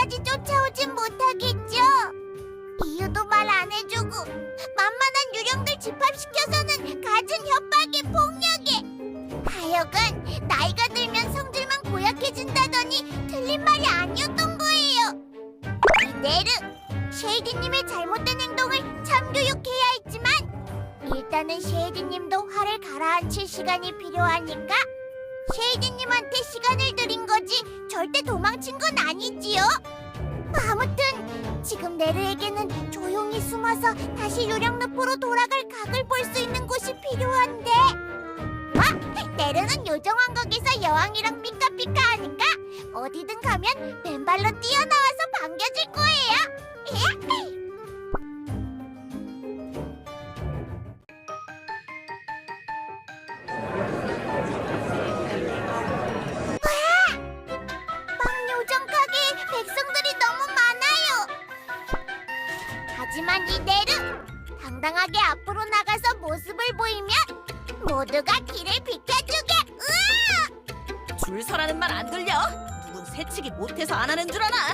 집까지 쫓아오진 못하겠죠? 이유도 말 안 해주고 만만한 유령들 집합시켜서는 갖은 협박에 폭력에 하여간 나이가 들면 성질만 고약해진다더니 틀린 말이 아니었던 거예요. 이 네르, 쉐이디님의 잘못된 행동을 참 교육해야 했지만 일단은 쉐이디님도 화를 가라앉힐 시간이 필요하니까 쉐이디님한테 시간을 드린 거지 절대 도망친 건 아니지요? 아무튼 지금 네르에게는 조용히 숨어서 다시 유령늪으로 돌아갈 각을 볼 수 있는 곳이 필요한데 네르는 요정왕국에서 여왕이랑 삐까삐까하니까 어디든 가면 맨발로 뛰어나와서 반겨줄 거예요. 백성들이 너무 많아요. 하지만 이 네르, 당당하게 앞으로 나가서 모습을 보이면 모두가 길을 비켜주게. 으아! 줄 서라는 말 안 들려? 누군 새치기 못해서 안 하는 줄 아나?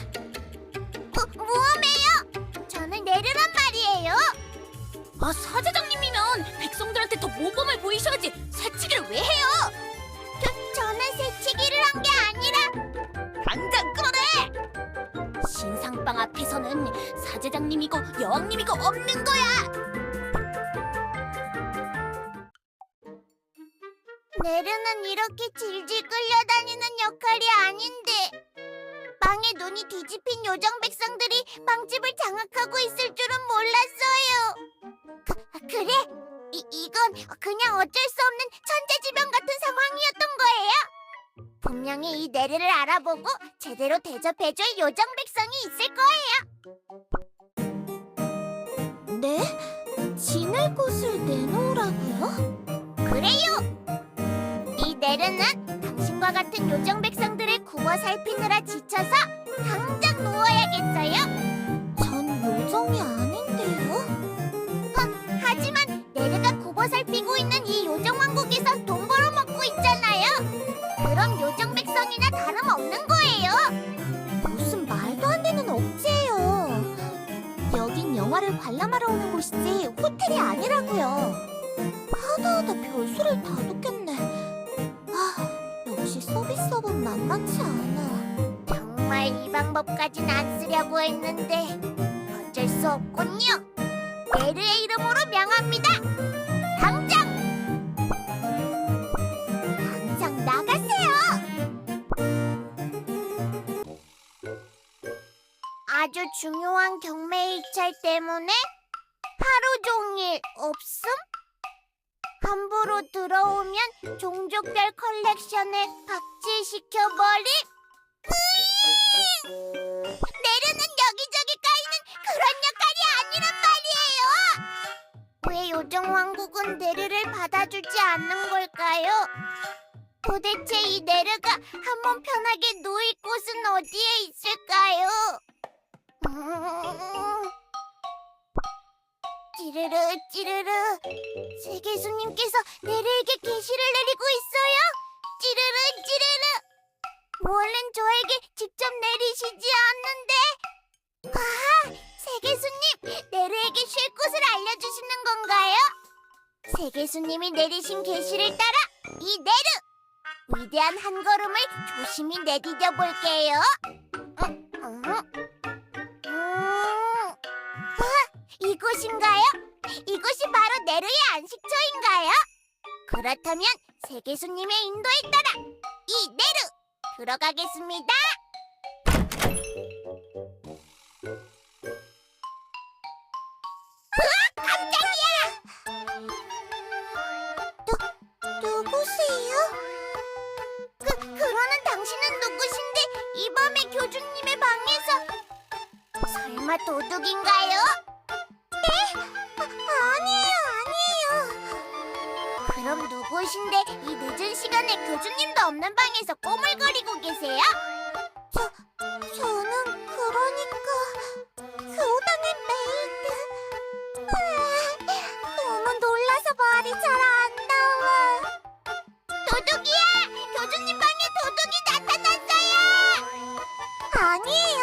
모험해요. 저는 네르란 말이에요. 사제장님이면 백성들한테 더 모범을 보이셔야지 새치기를 왜 해요? 저는 새치기를 한 게 아니라 당장 끌어내! 신상방 앞에서는 사제장님이고 여왕님이고 없는 거야! 네르는 이렇게 질질 끌려다니는 역할이 아닌데 빵에 눈이 뒤집힌 요정 백성들이 빵집을 장악하고 있을 줄은 몰랐어요. 그래? 이건 그냥 어쩔 수 없는 천재지변 같은 상황이었던 거예요. 분명히 이 네르를 알아보고 제대로 대접해줄 요정 백성이 있을 거예요. 네? 지낼 곳을 내놓으라고요? 그래요! 이 네르는 당신과 같은 요정 백성들을 굽어 살피느라 지쳐서 당장 누워야겠어요? 전 요정이 아닌데요? 하지만 네르가 굽어 살피고 있는 이 요정 왕국에서 돈 벌어먹고 있잖아요. 그럼 요정 백성이나 다름없는 거예요. 무슨 말도 안 되는 억지예요. 여긴 영화를 관람하러 오는 곳이지 호텔이 아니라고요. 하다하다 별소리를 다 듣겠네. 역시 서비스업은 만만치 않아. 정말 이 방법까진 안 쓰려고 했는데 어쩔 수 없군요. 네르의 이름으로 명합니다. 당장 나가세요. 아주 중요한 경매 일찰 때문에 하루 종일 없음? 함부로 들어오면 종족별 컬렉션에 박제시켜버림? 네르는 여기저기 까이는 그런 역할이 아니란 말이에요. 왜 요정왕국은 네르를 받아주지 않는 걸까요? 도대체 이 네르가 한번 편하게 누울 곳은 어디에 있을까요? 찌르르 찌르르, 세계수님께서 네르에게 계시를 내리고 있어요. 찌르르 찌르르, 원래는 저에게 직접 내리시지 않는데. 세계수님, 네르에게 쉴 곳을 알려주시는 건가요? 세계수님이 내리신 계시를 따라 이 네르, 위대한 한 걸음을 조심히 내디뎌 볼게요. 이곳인가요? 이곳이 바로 네르의 안식처인가요? 그렇다면 세계수님의 인도에 따라 이 네르 들어가겠습니다. 깜짝이야! 누구세요? 그러는 당신은 누구신데 이 밤에 교주님의 방에서 설마 도둑인가요? 네? 아니에요. 그럼 누구신데 이 늦은 시간에 교주님도 없는 방에서 꼬물거리고 계세요? 저는 그러니까 교당의 메이드. 너무 놀라서 말이 잘 안 나와. 도둑이야! 교주님 방에 도둑이 나타났어요! 아니에요.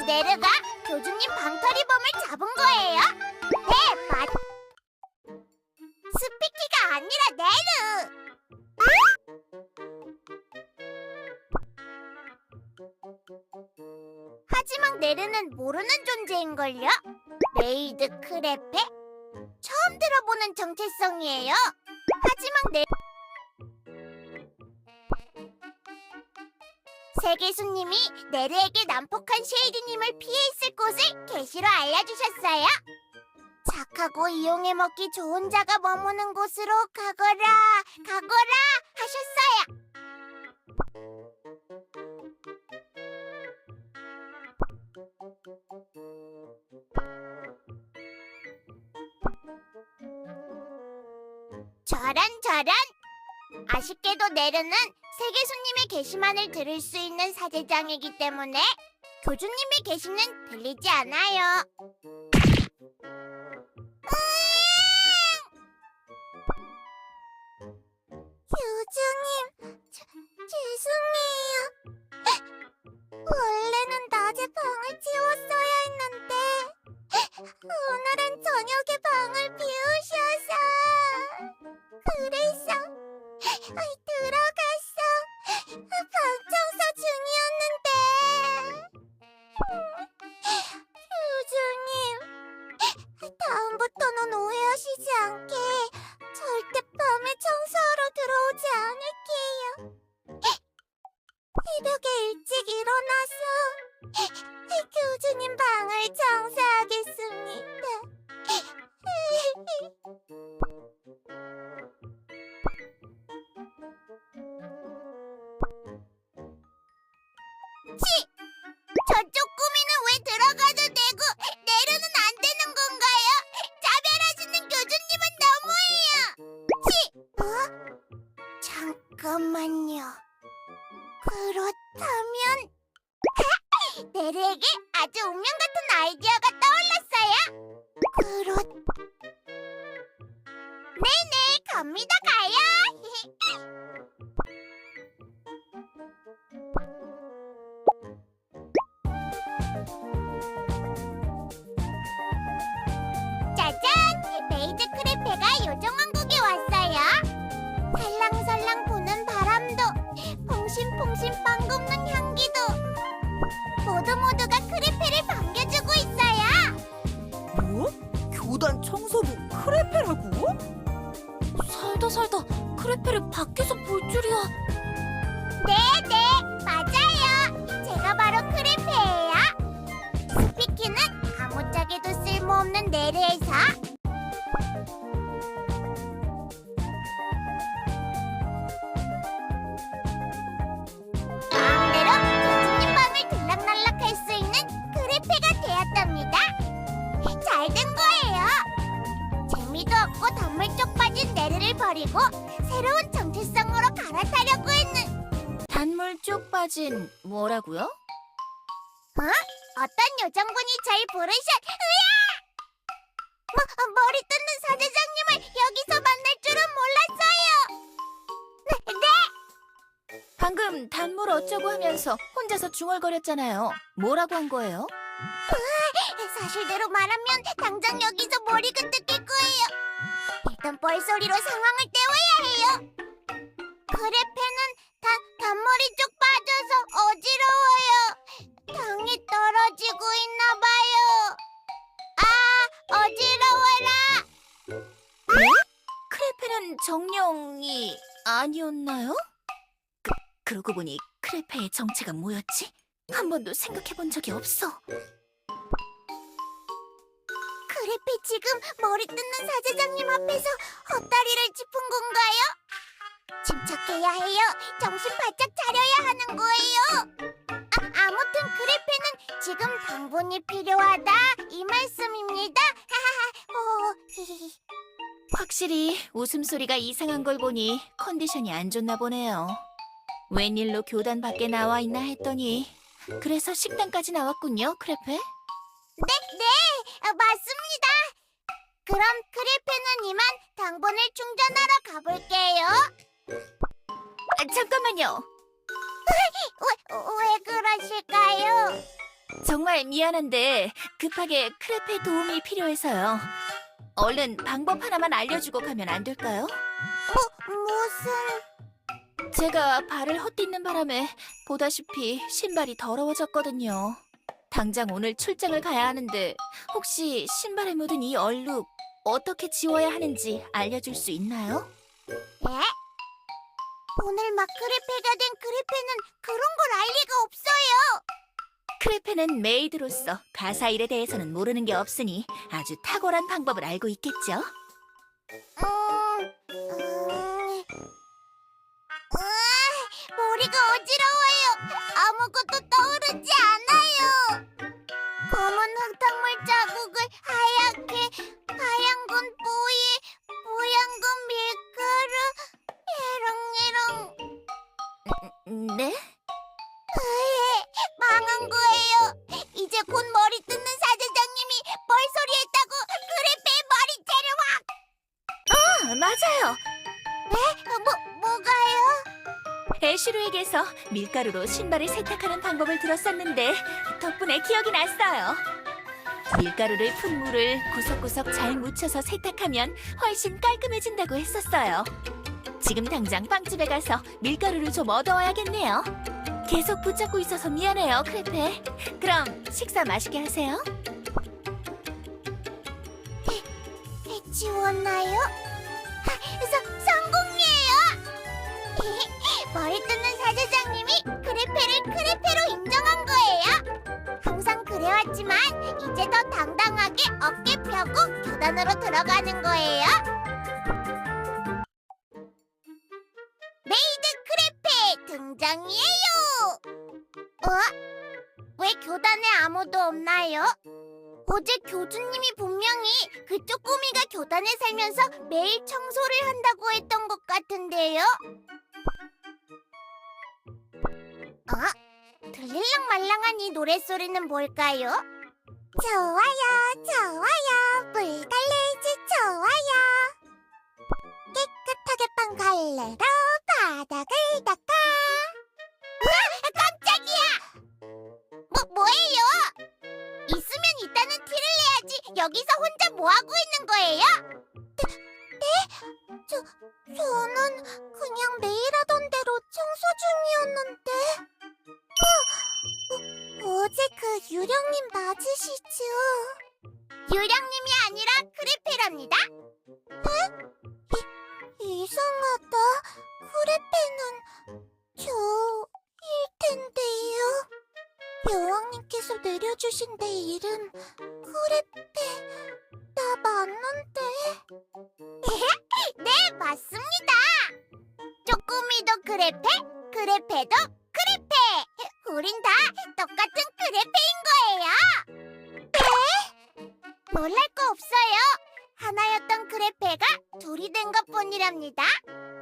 네르가 교주님 방탈이범을 잡은 거예요? 네, 스피키가 아니라 네르! 하지만 네르는 모르는 존재인걸요? 레이드 크레페? 처음 들어보는 정체성이에요. 하지만 세계수님이 네르에게 난폭한 쉐이디님을 피해 있을 곳을 계시로 알려주셨어요. 착하고 이용해 먹기 좋은 자가 머무는 곳으로 가거라 하셨어요. 저런. 아쉽게도 네르는 세계수님의 계시만을 들을 수 있는 사제장이기 때문에 교주님의 계시는 들리지 않아요. 교주님, 죄송해요. 원래는 낮에 방을 치웠어야 했는데 오늘은 저녁에 방을 비우셔서 그래서 들어갔어. 방 청소 중이었는데. 교주님, 다음부터는 오해하시지 않게 절대 밤에 청소하러 들어오지 않을게요. 새벽에 일찍 일어나서 교주님 방을 청소하겠습니다. 저쪽 꾸미는 왜 들어가도 되고 내려는 안 되는 건가요? 차별하시는 교주님은 너무해요. 잠깐만요. 그렇다면 네르에게 아주 운명 같은 아이디어가 떠올랐어요. 네네, 갑니다 가요. 짜잔! 레이드 크레페가 요정왕국에 왔어요. 살랑살랑 부는 바람도, 퐁신퐁신 빵 굽는 향기도 모두가 크레페를 반겨주고 있어요. 뭐? 교단 청소부 크레페라고? 살다 크레페를 밖에서 볼 줄이야. 네네, 맞아요. 제가 바로 크레페예요. 스피키는 아무짝에도 쓸모없는 네르에서 마음대로 교주님 밤을 들락날락할 수 있는 크레페가 되었답니다. 잘 된 거예요. 재미도 없고 단물 쪽 빠진 네르를 버리고 새로운 정체성으로 갈아타려고 했는. 단물 쪽 빠진 뭐라고요? 어떤 요정분이 절 부르셨. 머리 뜯는 사제장님을 여기서 만날 줄은 몰랐어요. 네. 방금 단물 어쩌고 하면서 혼자서 중얼거렸잖아요. 뭐라고 한 거예요? 사실대로 말하면 당장 여기서 머리가 뜯길 거예요. 일단 뻘소리로 상황을 때워야 해요. 크레페는 단물이 쪽 빠져서 어지러워요. 당이 떨어지고 있나 봐요. 어지러워라. 네? 크레페는 정령이 아니었나요? 그러고 보니 크레페의 정체가 뭐였지? 한 번도 생각해본 적이 없어. 크레페 지금 머리 뜯는 사제장님 앞에서 헛다리를 짚은 건가요? 침착해야 해요. 정신 바짝 차려야 하는 거예요. 아무튼 크레페는 지금 당분이 필요하다 이 말씀입니다. 확실히 웃음소리가 이상한 걸 보니 컨디션이 안 좋나 보네요. 웬일로 교단 밖에 나와 있나 했더니 그래서 식당까지 나왔군요, 크레페? 네, 맞습니다. 그럼 크레페는 이만 당분을 충전하러 가볼게요. 잠깐만요. 왜 그러실까요? 정말 미안한데 급하게 크레페 도움이 필요해서요. 얼른 방법 하나만 알려주고 가면 안 될까요? 무슨... 제가 발을 헛디는 바람에 보다시피 신발이 더러워졌거든요. 당장 오늘 출장을 가야 하는데 혹시 신발에 묻은 이 얼룩 어떻게 지워야 하는지 알려줄 수 있나요? 예? 오늘 막 크레페가 된 크레페는 그런 걸 알 리가 없어요. 크레페는 메이드로서 가사 일에 대해서는 모르는 게 없으니 아주 탁월한 방법을 알고 있겠죠? 머리가 어지러워요. 아무것도 떠오르지 않아요. 검은 흙탕물 자국을 하얗게, 하얀 건 뿌이, 뿌연 건 밀가루, 에롱에롱. 네? 망한 거예요. 이제 곧 머리 뜯는 사제장님이 뻘소리 했다고 크레페의 머리채를 확... 맞아요. 뭐가요? 애쉬루에게서 밀가루로 신발을 세탁하는 방법을 들었었는데 덕분에 기억이 났어요. 밀가루를 푼 물을 구석구석 잘 묻혀서 세탁하면 훨씬 깔끔해진다고 했었어요. 지금 당장 빵집에 가서 밀가루를 좀 얻어와야겠네요. 계속 붙잡고 있어서 미안해요, 크레페. 그럼 식사 맛있게 하세요. 지웠나요? 성공이에요! 머리 뜯는 사제장님이 크레페를 크레페로 인정한 거예요. 항상 그래왔지만 이제 더 당당하게 어깨 펴고 교단으로 들어가는 거예요. 메이드 크레페 등장이에요. 왜 교단에 아무도 없나요? 어제 교주님이 분명히 그쪽 꼬미가 교단에 살면서 매일 청소를 한다고 했던 것 같은데요? 들릴랑 말랑한 이 노랫소리는 뭘까요? 좋아요, 좋아요, 물 달래지 좋아요. 깨끗하게 빵 갈래로 바닥을 닦아. 으아! 깜짝이야! 뭐예요? 있으면 있다는 티를 내야지. 여기서 혼자 뭐하고 있는 거예요? 네? 저는 그냥 매일 하던 대로 청소 중이었는데. 어제 그 유령님 맞으시죠? 유령님이 아니라 크레페랍니다. 이상하다. 크레페는 저일 텐데요. 여왕님께서 내려주신 내 이름 크레페 나 맞는데? 네, 맞습니다. 쪼꼬미도 크레페, 크레페도 크레페. 우린 다 똑같은 크레페인 거예요. 네? 놀랄 거 없어요. 하나였던 크레페가 둘이 된 것뿐이랍니다.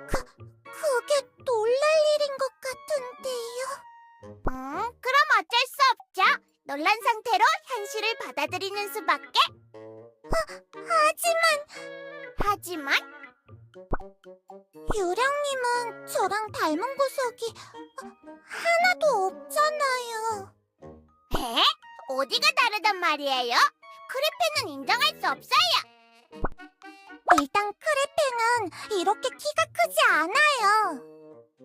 그게 놀랄 일인 것 같은데요. 그럼 어쩔 수 없죠. 놀란 상태로 현실을 받아들이는 수밖에. 하지만 유령님은 저랑 닮은 구석이 하나도 없잖아요. 에? 어디가 다르단 말이에요? 크레페는 인정할 수 없어요. 일단 크레페는 이렇게 키가 크지 않아요.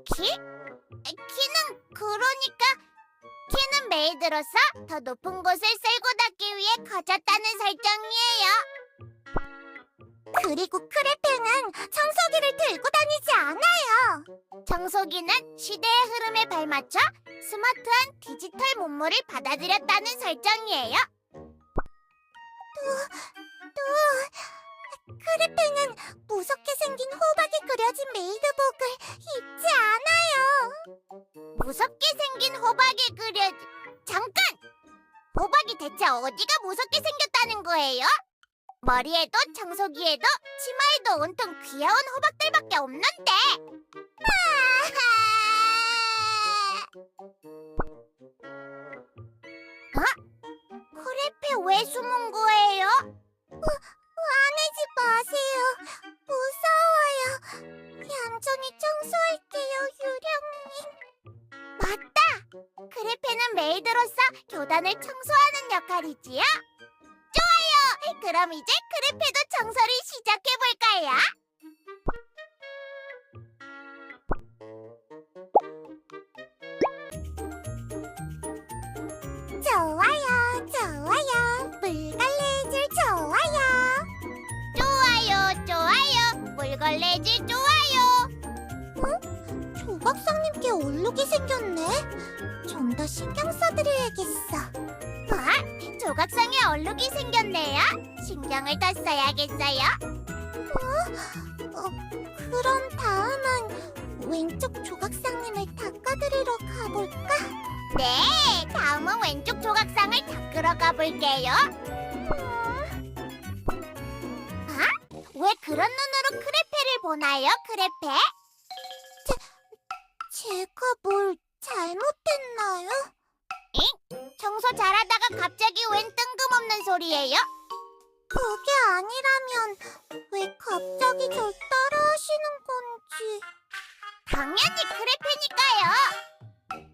키는 그러니까 키는 메이드로서 더 높은 곳을 쓸고 닦기 위해 커졌다는 설정이에요. 그리고 크레페는 청소기를 들고 다니지 않아요. 청소기는 시대의 흐름에 발맞춰 스마트한 디지털 문물을 받아들였다는 설정이에요. 또 크레페는 무섭게 생긴 호박이 그려진 메이드복을 입지 않아요. 무섭게 생긴 호박이 그려진... 잠깐! 호박이 대체 어디가 무섭게 생겼다는 거예요? 머리에도 청소기에도 치마에도 온통 귀여운 호박들밖에 없는데. 크레페 왜 숨은 거예요? 화내지 마세요. 무서워요. 얌전히 청소할게요, 유령님. 맞다! 크레페는 청소하는 메이드로서 교단을 청소하는 역할이지요? 좋아요! 그럼 이제 크레페도 청소를 시작해볼까요? 좋아요, 좋아요. 물걸레질 좋아요. 좋아요, 좋아요. 물걸레질 좋아요. 조각상님께 얼룩이 생겼네. 좀 더 신경 써드려야겠어. 조각상에 얼룩이 생겼네요. 신경을 더 써야겠어요. 그럼 다음은 왼쪽 조각상님을 닦아드리러 가볼까? 네, 다음은 왼쪽 조각상을 닦으러 가볼게요. 왜 그런 눈으로 크레페를 보나요, 크레페? 제가 뭘 잘못했나요? 청소 잘하다가 갑자기 웬 뜬금없는 소리예요? 그게 아니라면 왜 갑자기 절 따라하시는 건지. 당연히 크레페니까요.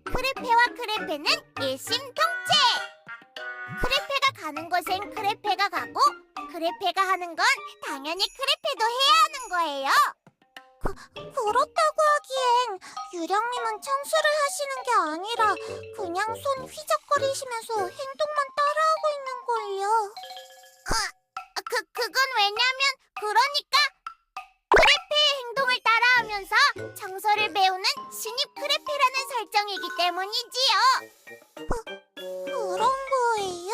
크레페와 크레페는 일심동체. 크레페가 가는 곳엔 크레페가 가고 크레페가 하는 건 당연히 크레페도 해야 하는 거예요. 그렇다고 하기엔 유령님은 청소를 하시는 게 아니라 그냥 손 휘적거리시면서 행동만 따라하고 있는걸요. 그건 왜냐면 그러니까 크레페의 행동을 따라하면서 청소를 배우는 신입 크레페라는 설정이기 때문이지요. 그런 거예요?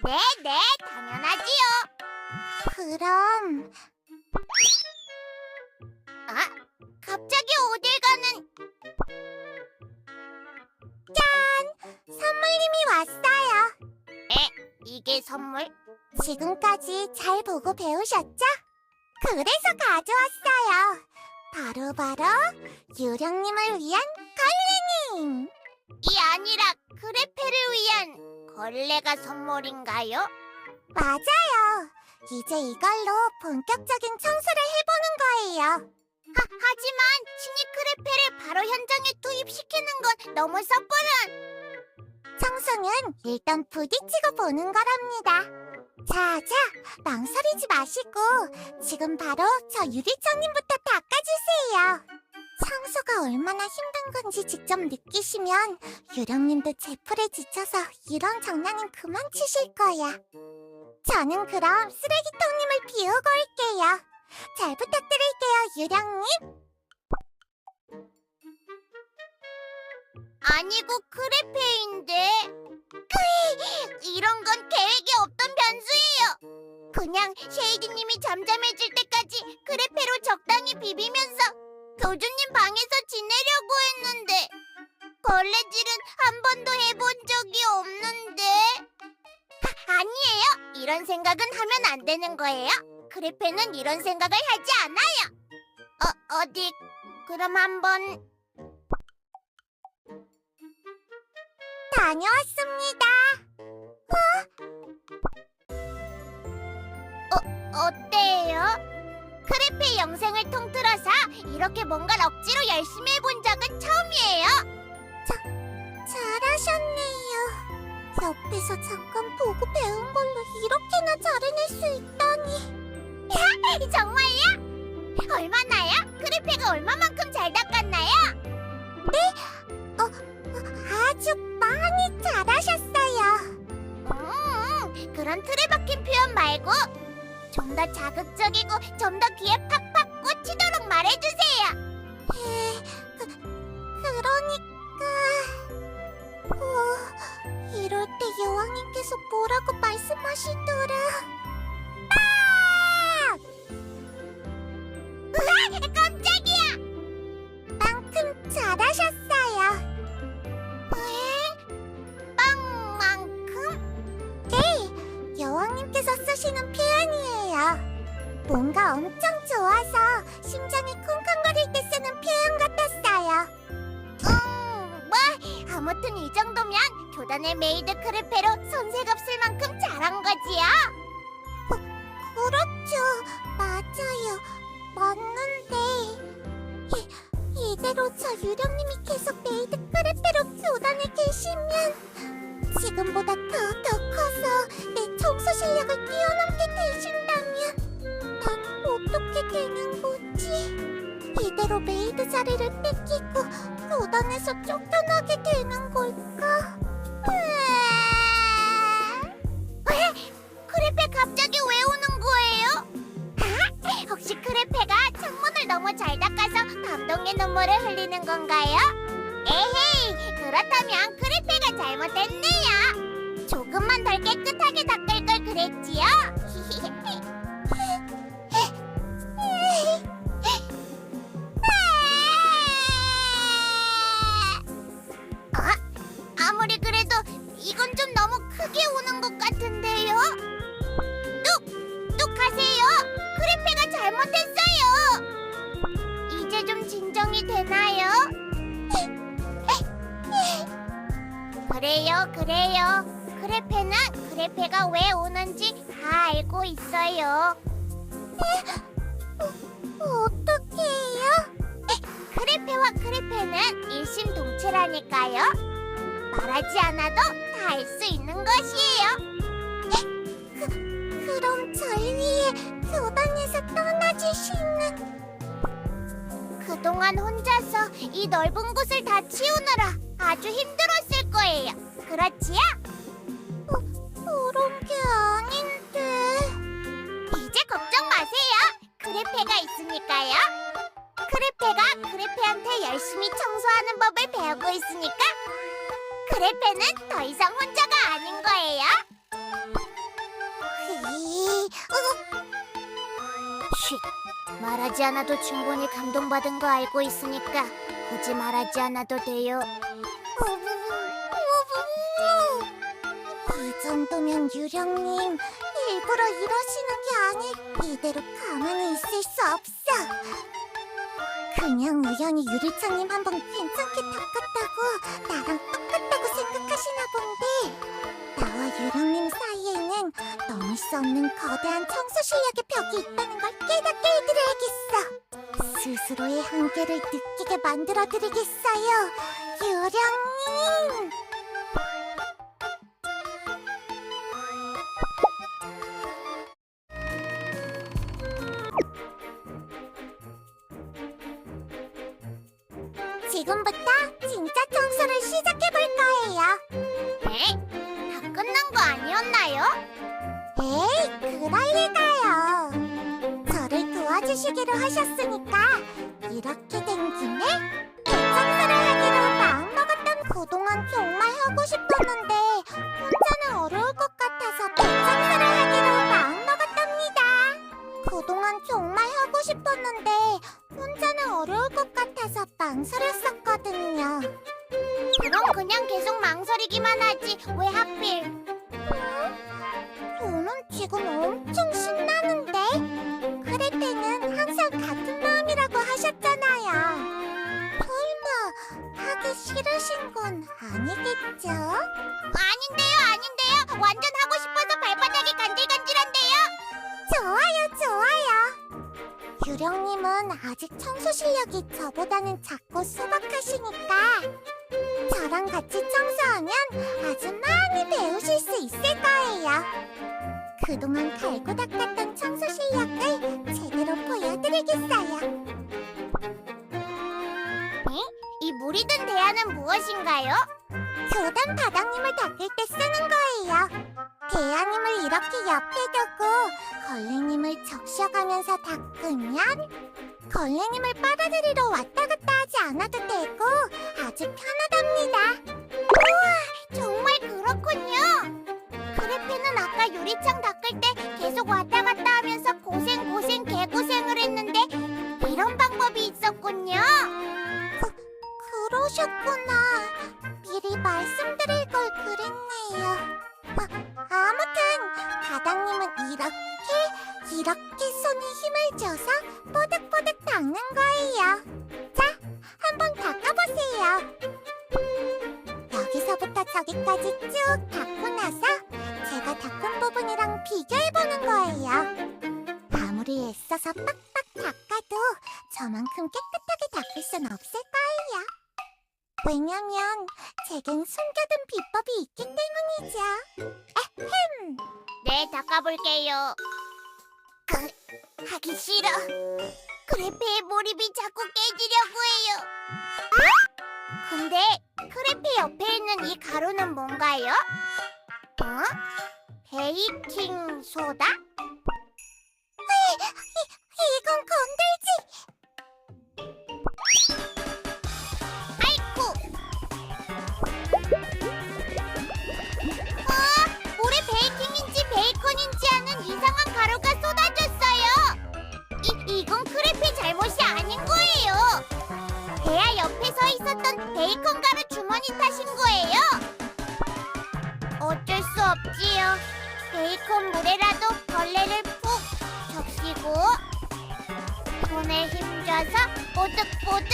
네, 당연하지요. 그럼... 갑자기 어딜 가는... 짠! 선물님이 왔어요. 이게 선물? 지금까지 잘 보고 배우셨죠? 그래서 가져왔어요. 바로 유령님을 위한 걸레님. 이 아니라 크레페를 위한 걸레가 선물인가요? 맞아요. 이제 이걸로 본격적인 청소를 해보는 거예요. 하지만 신입 크레페를 바로 현장에 투입시키는 건 너무 섣부른. 청소는 일단 부딪히고 보는 거랍니다. 자, 망설이지 마시고 지금 바로 저 유리창님부터 닦아주세요. 청소가 얼마나 힘든 건지 직접 느끼시면 유령님도 제풀에 지쳐서 이런 장난은 그만 치실 거야. 저는 그럼 쓰레기통님을 비우고 올게요. 잘 부탁드릴게요, 유령님. 아니고 크레페인데. 이런 건 계획이 없던 변수예요. 그냥 쉐이디님이 잠잠해질 때까지 크레페로 적당히 비비면서 교주님 방에서 지내려고 했는데 걸레질은 한 번도 해본 적이 없는데. 아니에요. 이런 생각은 하면 안 되는 거예요. 크레페는 이런 생각을 하지 않아요. 어디 그럼 한번. 다녀왔습니다. 어때요? 크레페 영생을 통틀어서 이렇게 뭔가를 억지로 열심히 해본 적은 처음이에요. 잘하셨네요. 옆에서 잠깐 보고 배운 걸로 이렇게나 잘해낼 수 있다니. 정말요? 얼마나요? 크레페가 얼마만큼 잘 닦았나요? 네? 아주 많이 잘하셨어요. 그런 틀에 박힌 표현 말고 좀 더 자극적이고 좀 더 귀에 팍팍 꽂히도록 말해주세요. 그러니까... 이럴 때 여왕님께서 뭐라고 말씀하시더라. 으아! 깜짝이야! 만큼 잘하셨어요. 빵만큼? 네, 여왕님께서 쓰시는 표현이에요. 뭔가 엄청 좋아서 심장이 쿵쾅거릴 때 쓰는 표현 같았어요. 아무튼 이 정도면 교단의 메이드 크레페로 손색 없을 만큼 잘한 거지요. 그렇죠. 맞아요. 맞는데 이대로 저 유령님이 계속 메이드 크레페로 교단에 계시면 지금보다 더 커서 내 청소 실력을 뛰어넘게 되신다면 난 어떻게 되는 거지? 이대로 메이드 자리를 뺏기고 교단에서 쫓겨나게 되는 걸까? 크레페 갑자기 왜 오는 거예요? 혹시 크레페가 창문을 너무 잘 닦아서 감동의 눈물을 흘리는 건가요? 에헤이, 그렇다면 크레페가 잘못했네요. 조금만 덜 깨끗하게 닦을 걸 그랬지요? 아무리 그래도 이건 좀 너무 크게 오는 것 같은데요? 뚝 하세요. 크레페가 잘못했어요. 이제 좀 진정이 되나요? 그래요. 크레페는 크레페가 왜 오는지 다 알고 있어요. 어떡해요? 크레페와 크레페는 일심동체라니까요. 말하지 않아도 다 알 수 있는 것이에요. 그럼 절 위해 교단에서 떠나주시는... 그동안 혼자서 이 넓은 곳을 다 치우느라 아주 힘들었을 거예요. 그렇지요? 그런 게 아닌데... 이제 걱정 마세요. 크레페가 있으니까요. 크레페가 크레페한테 열심히 청소하는 법을 배우고 있으니까 크레페는 더 이상 혼자가 아닌 거예요. 쉿, 말하지 않아도 충분히 감동받은 거 알고 있으니까 굳이 말하지 않아도 돼요. 이 정도면 유령님 일부러 이러시는 게 아니... 이대로 가만히 있을 수 없어. 그냥 우연히 유리창님 한번 괜찮게 닦았다고 나랑 똑같다고 생각하시나 본데, 나와 유령님 사이에는 넘을 수 없는 거대한 청소 실력의 벽이 있다는 걸 깨닫게 해드려야겠어. 스스로의 한계를 느끼게 만들어드리겠어요, 유령님. 지금부터 진짜 청소를 시작해볼 거예요. 에? 다 끝난 거 아니었나요? 에이, 그럴 리가요. 저를 도와주시기로 하셨으니까 이렇게 된 김에 대청소를 하기로 마음먹었던... 그동안 정말 하고 싶었는데 혼자는 어려울 것 같아서 대청소를 하기로 마음먹었답니다. 그동안 정말 하고 싶었는데 혼자는 어려울 것 같아서 망설였었거든요. 그럼 그냥 계속 망설이기만 하지 왜 하필? 저는 지금 엄청 신나는데? 크레페는 항상 같은 마음이라고 하셨잖아요. 설마 하기 싫으신 건 아니겠죠? 아닌데요. 완전 하고 싶어서 발바닥이 간질간질한데요. 좋아요. 유령님은 아직 청소 실력이 저보다는 작고 소박하시니까 저랑 같이 청소하면 아주 많이 배우실 수 있을 거예요. 그동안 갈고 닦았던 청소 실력을 제대로 보여드리겠어요. 이 물이 든 대야는 무엇인가요? 교단 바닥님을 닦을 때 쓰는 거예요. 대야님을 이렇게 옆에 두고 걸레님을 적셔가면서 닦으면 걸레님을 빨아들이러 왔다 갔다 하지 않아도 되고 아주 편하답니다. 우와, 정말 그렇군요. 크레페는 아까 유리창 닦을 때 계속 왔다 갔다 하면서 고생 개고생을 했는데 이런 방법이 있었군요. 그러셨구나. 미리 말씀드릴 걸 그랬네요. 아무튼 바닥님은 이렇게 손에 힘을 줘서 뽀득뽀득 닦는 거예요. 자, 한번 닦아보세요. 여기서부터 저기까지 쭉 닦고 나서 제가 닦은 부분이랑 비교해보는 거예요. 아무리 애써서 빡빡 닦아도 저만큼 깨끗하게 닦을 순 없을 거예요. 왜냐면 제겐 숨겨둔 비법이 있기 때문이죠. 아흠. 네, 닦아볼게요. 하기 싫어. 크레페의 몰입이 자꾸 깨지려고 해요. 근데 크레페 옆에 있는 이 가루는 뭔가요? 베이킹 소다? 이건 건들지. 아이쿠. 물에 베이킹인지 베이컨인지 하는 이상한 가루가 쏟아졌어요. 이건 크레페 잘못이 아닌 거예요. 대야 옆에 서 있었던 베이컨 가루 주머니 탓인 거예요. 어쩔 수 없지요. 베이컨 물에라도 벌레를 푹 적시고 손에 힘줘서 뽀득뽀득.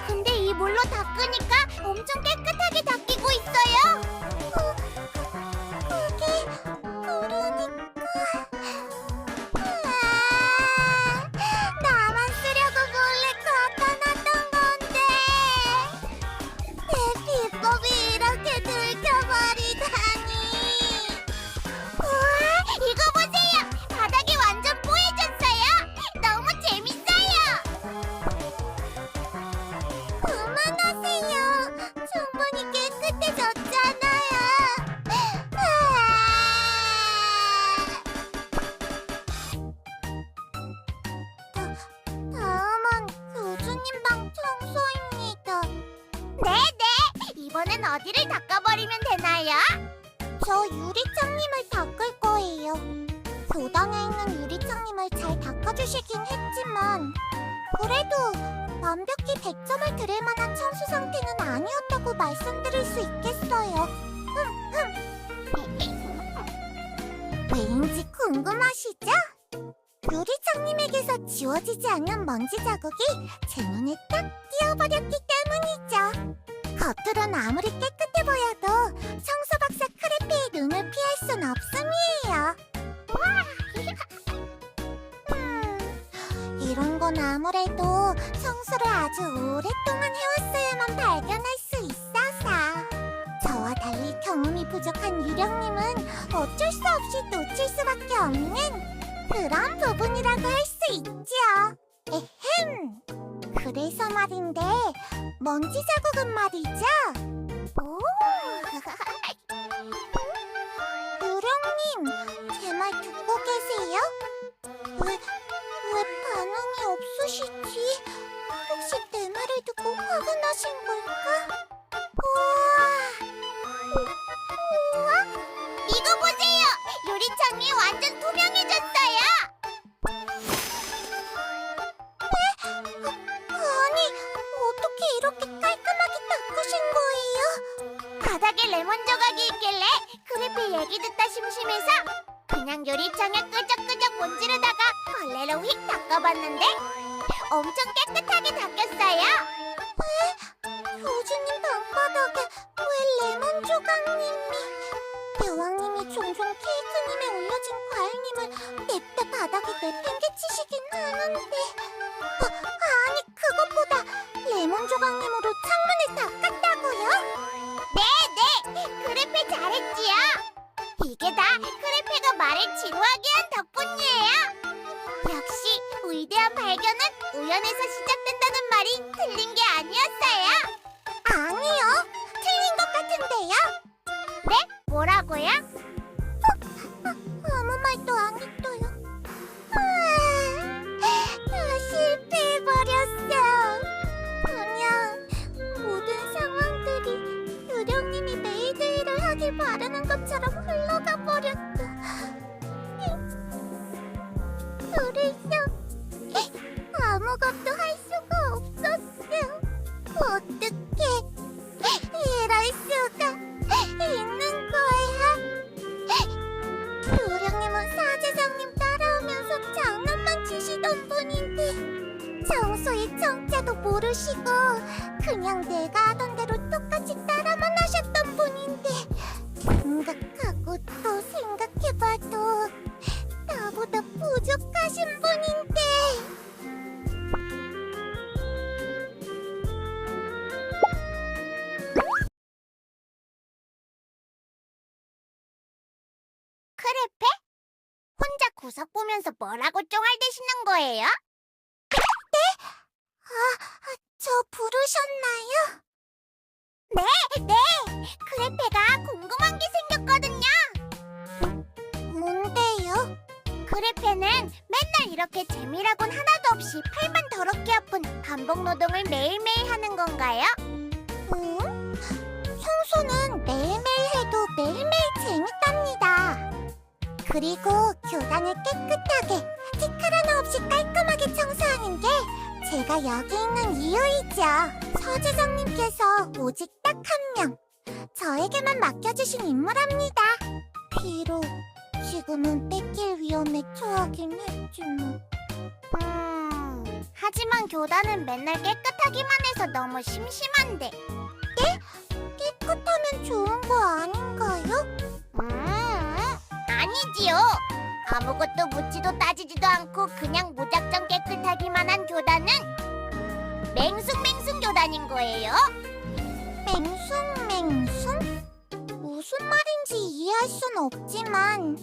근데 이 물로 닦으니까 엄청 깨끗하게 닦이고 있어요. 그게 그러니까 나만 쓰려고 몰래 갖다 놨던 건데 내 비법이 이렇게 들켜버리다니. 우와, 이거 보세요. 바닥이 완전 뽀얘졌어요. 너무 재밌어요. 그만하세요. 충분히 깨끗해졌잖아요. 다음은 교주님 방 청소입니다. 네네. 이번엔 어디를 닦아버리면 되나요? 저 유리창님을 닦을 거예요. 교당에 있는 유리창님을 잘 닦아주시긴 했지만 그래도 완벽히 100점을 드릴 만한 청소 상태는 아니었다고 말씀드릴 수 있겠어요. 왜인지 궁금하시죠? 유리창님에게서 지워지지 않는 먼지 자국이 제 눈에 딱 띄어버렸기 때문이죠. 겉으론 아무리 깨끗해 보여도 청소박사 크레피의 눈을 피할 순 없음이에요. 이런 건 아무래도 청소를 아주 오랫동안 해왔어야만 발견할 수 있어서 저와 달리 경험이 부족한 유령님은 어쩔 수 없이 놓칠 수밖에 없는 그런 부분이라고 할 수 있죠. 에헴. 그래서 말인데 먼지 자국은 말이죠. 오. 유령님, 제 말 듣고 계세요? 왜 반응이 없으시지? 혹시 내 말을 듣고 화가 나신 걸까? 우와! 이거 보세요! 유리창이 완전 투명해졌어요! 아니, 어떻게 이렇게 깔끔하게 닦으신 거예요? 바닥에 레몬 조각이 있길래 크레페 얘기 듣다 심심해서 그냥 유리창에 끄적끄적 문지르다가 걸레로 휙 닦아봤는데 엄청 깨끗하게 닦였어요. 교주님 방바닥에 왜 레몬 조각님이? 여왕님이 종종 케이크님에 올려진 과일님을 냅다 바닥에 내팽개치시긴 하는데 아니 그것보다 레몬 조각님으로 창문을 닦았다고요? 네네! 크레페 잘했지요? 이게 다 크레페가 말을 지루하게 한 덕분이에요. 역시 위대한 발견은 우연에서 시작된다는 말이 틀린 게 아니었어요. 아니요, 틀린 것 같은데요. 네? 뭐라고요? 아무 말도 안 했어요. 실패해버렸어. 그냥 모든 상황들이 유령님이 메이드 일을 하길 바라는 것처럼 흘러가 버렸어. 그래서 아무것도 할 수가 없었어. 어떡해. 이럴 수가 있는 거야. 유령님은 사제장님 따라오면서 장난만 치시던 분인데 청소의 청자도 모르시고 그냥 내가 하던 대로 똑같이 따라만 하셨던 분인데 생각하고 또 생각해봐도 나보다 부족하신 분인데 크레페? 혼자 구석 보면서 뭐라고 쫑알대시는 거예요? 저 부르셨나요? 네! 크레페가 궁금한 게 생겼거든요. 뭔데요? 크레페는 맨날 이렇게 재미라곤 하나도 없이 팔만 더럽게 아픈 반복 노동을 매일매일 하는 건가요? 청소는 매일매일 해도 매일매일 재밌답니다. 그리고 교단을 깨끗하게, 티끌 하나 없이 깔끔하게 청소하는 게 제가 여기 있는 이유이죠. 서재장님께서 오직 딱 한 명, 저에게만 맡겨주신 임무랍니다. 비록 지금은 뺏길 위험에 처하긴 했지만 하지만 교단은 맨날 깨끗하기만 해서 너무 심심한데. 네? 깨끗하면 좋은 거 아닌가요? 아니지요. 아무것도 묻지도 따지지도 않고 그냥 무작정 깨끗하기만 한 교단은 맹숭맹숭 교단인 거예요. 맹숭맹숭? 무슨 말인지 이해할 순 없지만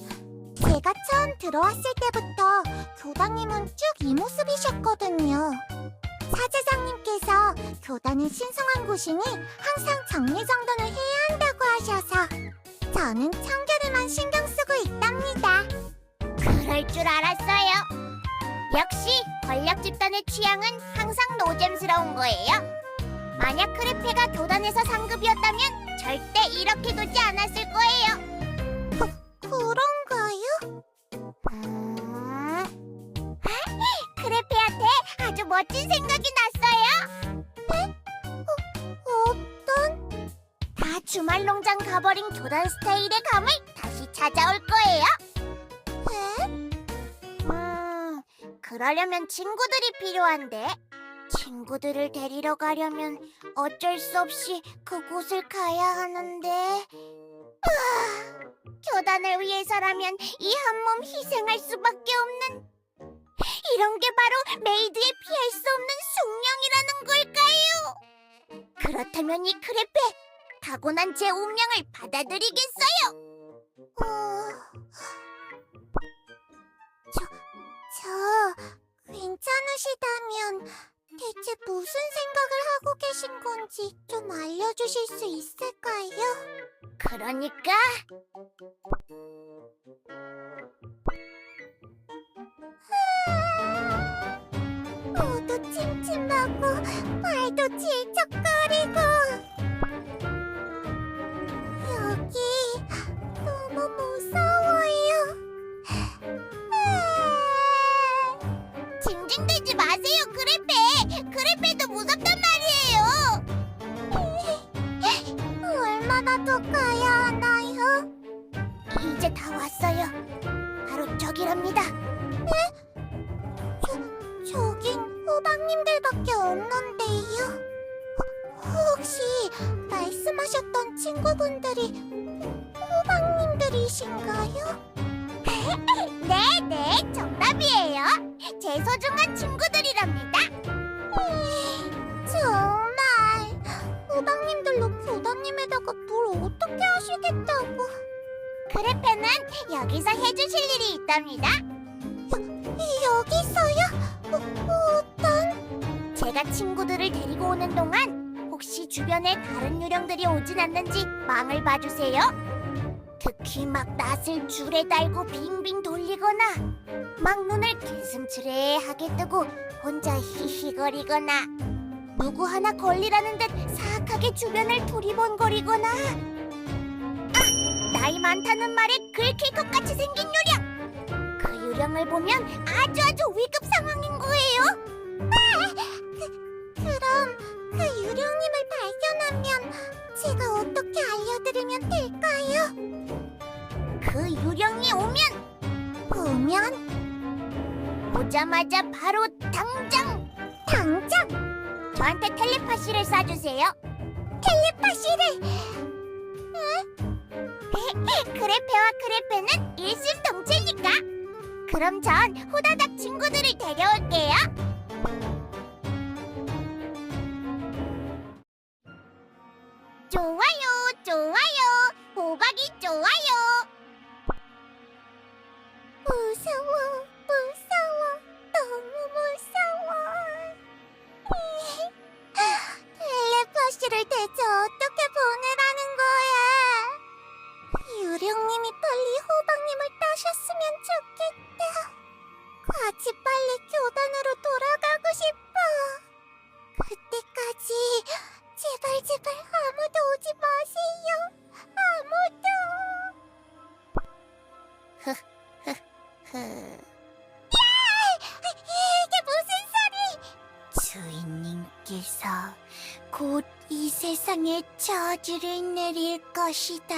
제가 처음 들어왔을 때부터 교단님은 쭉 이 모습이셨거든요. 사제장님께서 교단은 신성한 곳이니 항상 정리정돈을 해야 한다고 하셔서 저는 청결에만 신경 쓰고 있답니다. 그럴 줄 알았어요. 역시 권력 집단의 취향은 항상 노잼스러운 거예요. 만약 크레페가 교단에서 상급이었다면 절대 이렇게 굴지 않았을 거예요. 그런가요? 크레페한테 아주 멋진 생각이 났어요. 네? 어떤? 다 주말농장 가버린 교단 스타일의 감을 다시 찾아올 거예요. 네? 그러려면 친구들이 필요한데 친구들을 데리러 가려면 어쩔 수 없이 그곳을 가야 하는데 교단을 위해서라면 이 한 몸 희생할 수밖에 없는 이런 게 바로 메이드의 피할 수 없는 숙명이라는 걸까요? 그렇다면 이 크레페 타고난 제 운명을 받아들이겠어요. 괜찮으시다면 대체 무슨 생각을 하고 계신 건지 좀 알려주실 수 있을까요? 그러니까 모두 침침하고 발도 질척거리고 여기 너무 무서워요. 징징대지 마세요, 크레페. 크레페도 무섭단 말이에요. 얼마나 더 가야 하나요? 이제 다 왔어요. 바로 저기랍니다. 저긴 호박님들밖에 없는데요. 혹시 말씀하셨던 친구분들이 호박님들이신가요? 네, 정답이에요. 제 소중한 친구들이랍니다. 정말 호박님들로 교단님에다가 뭘 어떻게 하시겠다고. 크레페는 여기서 해주실 일이 있답니다. 여기서요? 어떤? 제가 친구들을 데리고 오는 동안 혹시 주변에 다른 유령들이 오진 않는지 망을 봐주세요. 특히 막 낫을 줄에 달고 빙빙 돌리거나 막 눈을 개슴츠레하게 뜨고 혼자 히히거리거나 누구 하나 걸리라는 듯 사악하게 주변을 두리번거리거나 나이 많다는 말에 긁힐 것 같이 생긴 유령! 그 유령을 보면 아주 위급 상황인 거예요. 그럼 그 유령님을 발견하면 제가 어떻게 알려드리면 될까요? 그 유령이 오자마자 바로 당장 저한테 텔레파시를 쏴주세요. 텔레파시를? 크레페와 크레페는 일심동체니까. 그럼 전 호다닥 친구들을 데려올게요. 좋아요. 호박이 좋아요. 어떡하지? 제발 제발 아무도 오지 마세요. 아무도. 이게 무슨 소리? 주인님께서 곧 이 세상에 저주를 내릴 것이다.